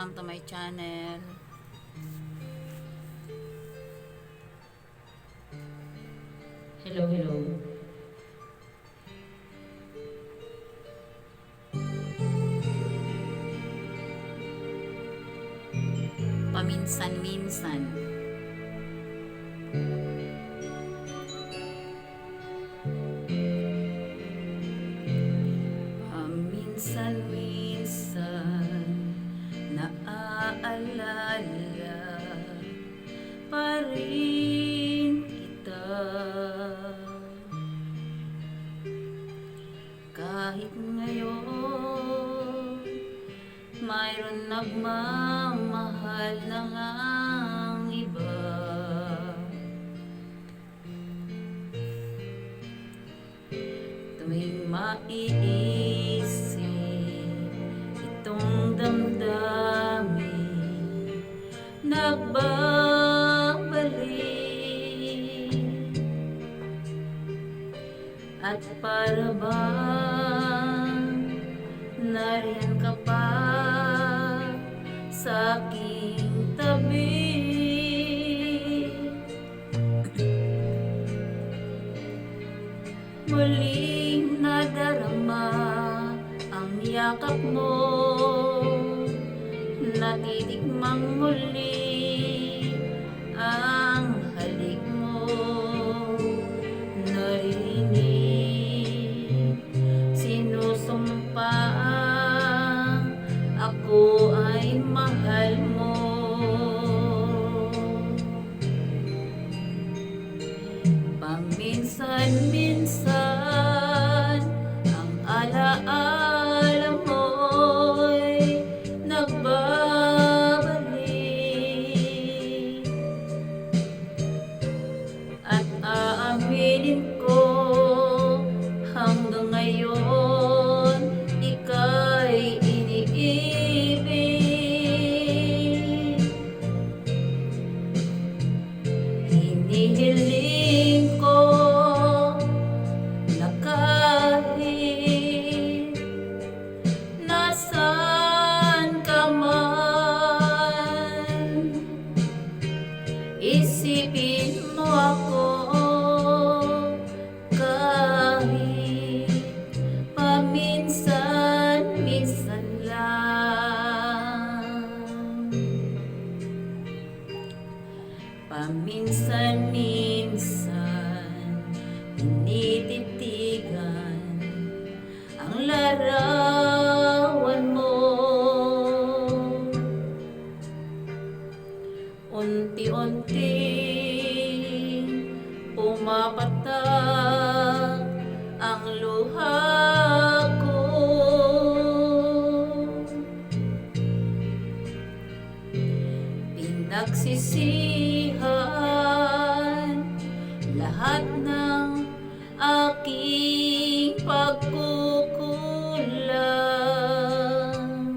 Welcome to my channel. Hello, hello. Paminsan-minsan. Paminsan-minsan naaalala pa rin kita, kahit ngayon mayroon nagmamahal na ngang iba. Tuwing maiisip itong damdamin, nagbabalik at para bang nariyan ka pa sa aking tabi. Muling nadarama ang yakap mo, natitikmang muli ang halik mo, narinig sinusumpang ako ay mahal mo. Paminsan-minsan ang alaala mo'y nagbabalik, at aaminin ko hanggang ngayon ika'y iniibig. Hinihiling ko na kahit nasaan ka man, isipin mo ako kahit paminsan-minsan lang. Paminsan-minsan tinititigan ang larawan mo, unti-unting pumapatak ang luha ko. Pinagsisihan lahat ng aking pagkukulang,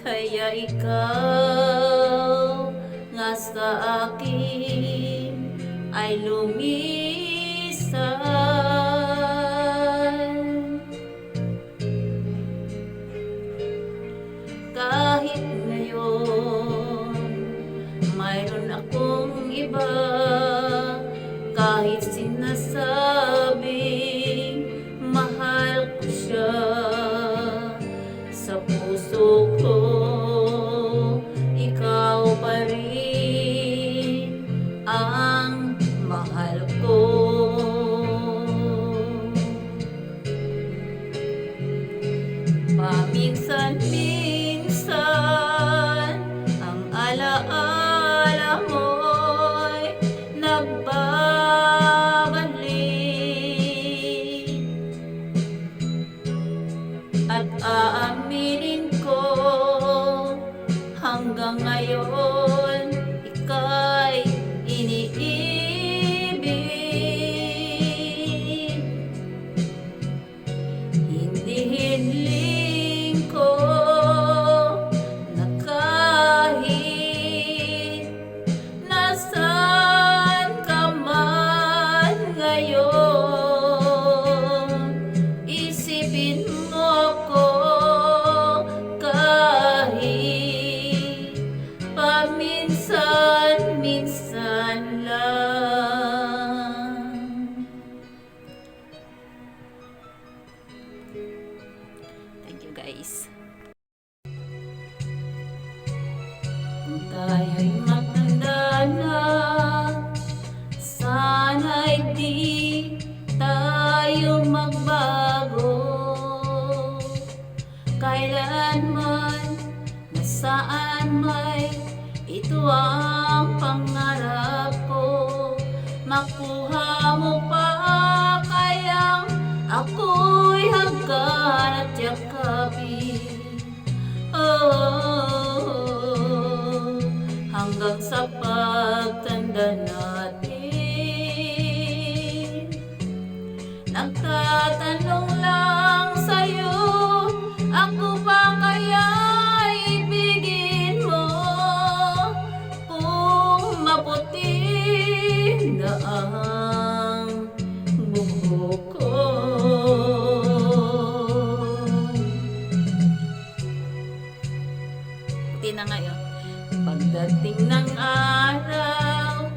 kaya ikaw nga sa akin ay lumisan. Kahit ngayon mayroon akong iba, kahit sinasabing mahal ko siya, sa puso ko ikaw pa rin ang mahal ko. Paminsan-minsan ang alaala mo'y nagbabalik, minsan lang. Thank you guys. Kung tayo'y matanda na, sana'y di tayo magbago. Kailanman, nasaan may ito ang pangarap ko. Makuha mo pa kayang ako'y hagkan at yakapin. Oh, hanggang sa pagtanda natin. Nagtatanong lang sa'yo, ako pa kaya ibigin mo? Kung maputi na ang buhok ko. Puti na ngayon. Pagdating ng araw,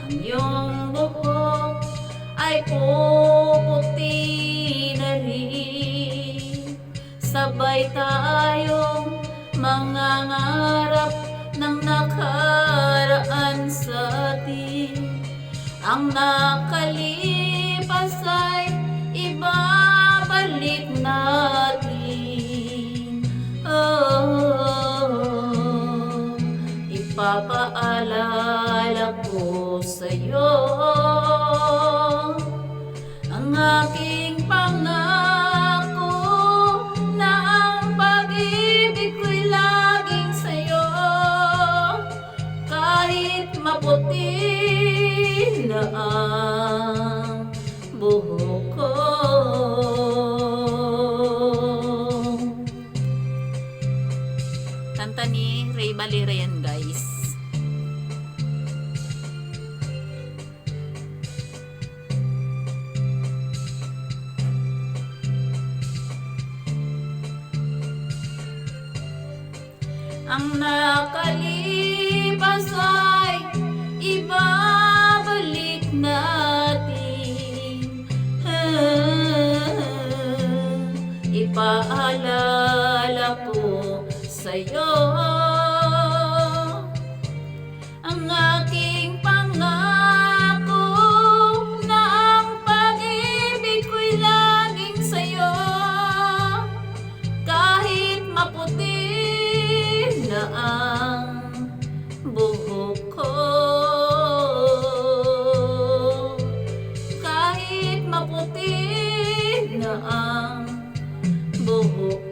ang iyong buhok ay puputi na rin. Sabay tayong mangangarap ng nakaraan sa atin. Ang nakalipas ay ibabalik natin. Oh, ipapaalala ko sa'yo ang aking pangako na ang pag-ibig ko'y laging sa'yo. Kahit maputi na ang buhok ko. Kanta ni Ray Valera yan guys. Ang nakalipas ay ibabalik natin. Ipaalala ko sa'yo ang aking pangako na ang pag-ibig ko'y laging sa'yo. Kahit maputi na ang buhok ko, kahit maputi na ang buhok